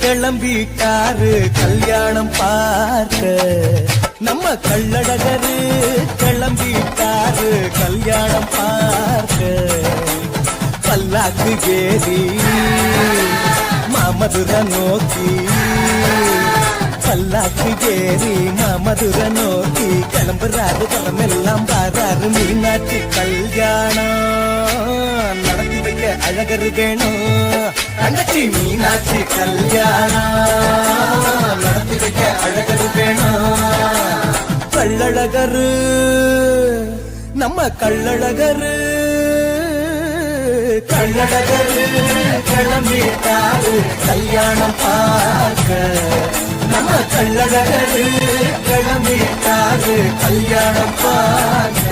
கிளம்பிட்டாரு கல்யாணம் பார்க்க நம்ம கள்ளழகரு கிளம்பிட்டாரு கல்யாணம் பார்க்க பல்லாக்கு ஏறி மாமதுர நோக்கி பல்லாக்கு ஏறி மாமதுர நோக்கி கிளம்புறாரு படமெல்லாம் பாராரு மீனாட்சி கல்யாணம் நடத்தி வைக்க அழகரு வேணும் தங்கச்சி மீனாட்சி கல்யாணம் நடத்தி வைக்க அழகரு வேணும் கள்ளழகரு நம்ம கள்ளழகரு கள்ளழகரு கிளம்பிட்டாரு கல்யாணம் பார்க்க நம்ம கள்ளழகரு கிளம்பிட்டாரு கல்யாணம் பார்க்க